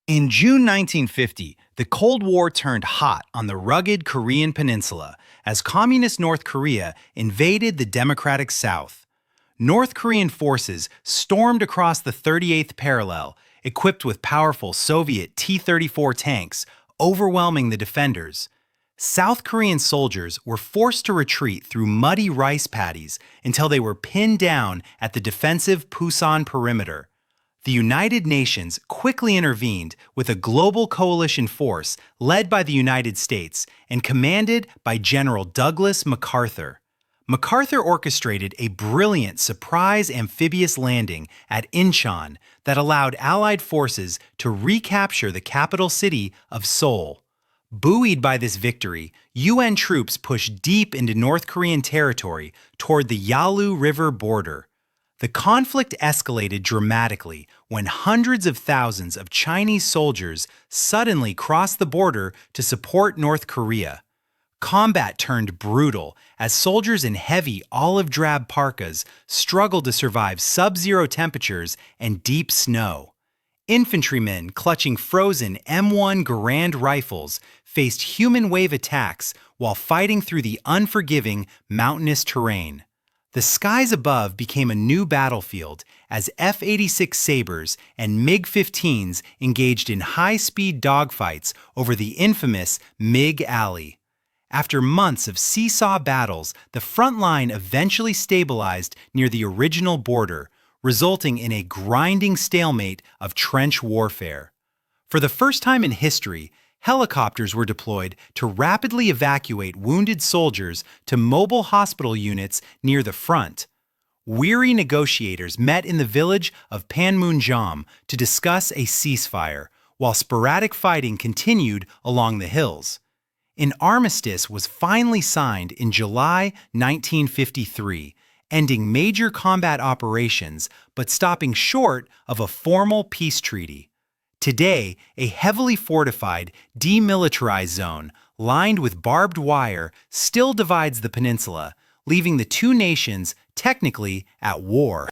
In June 1950, the Cold War turned hot on the rugged Korean peninsula as Communist North Korea invaded the democratic South. North Korean forces stormed across the 38th parallel, equipped with powerful Soviet T-34 tanks, overwhelming the defenders. South Korean soldiers were forced to retreat through muddy rice paddies until they were pinned down at the defensive Pusan perimeter. The United Nations quickly intervened with a global coalition force led by the United States and commanded by General Douglas MacArthur. MacArthur orchestrated a brilliant surprise amphibious landing at Incheon that allowed Allied forces to recapture the capital city of Seoul. Buoyed by this victory, UN troops pushed deep into North Korean territory toward the Yalu River border. The conflict escalated dramatically when hundreds of thousands of Chinese soldiers suddenly crossed the border to support North Korea. Combat turned brutal as soldiers in heavy olive-drab parkas struggled to survive sub-zero temperatures and deep snow. Infantrymen clutching frozen M1 Garand rifles faced human wave attacks while fighting through the unforgiving mountainous terrain. The skies above became a new battlefield as F-86 Sabres and MiG-15s engaged in high-speed dogfights over the infamous MiG Alley. After months of seesaw battles, the front line eventually stabilized near the original border, resulting in a grinding stalemate of trench warfare. For the first time in history, helicopters were deployed to rapidly evacuate wounded soldiers to mobile hospital units near the front. Weary negotiators met in the village of Panmunjom to discuss a ceasefire, while sporadic fighting continued along the hills. An armistice was finally signed in July 1953, ending major combat operations but stopping short of a formal peace treaty. Today, a heavily fortified, demilitarized zone lined with barbed wire still divides the peninsula, leaving the two nations technically at war.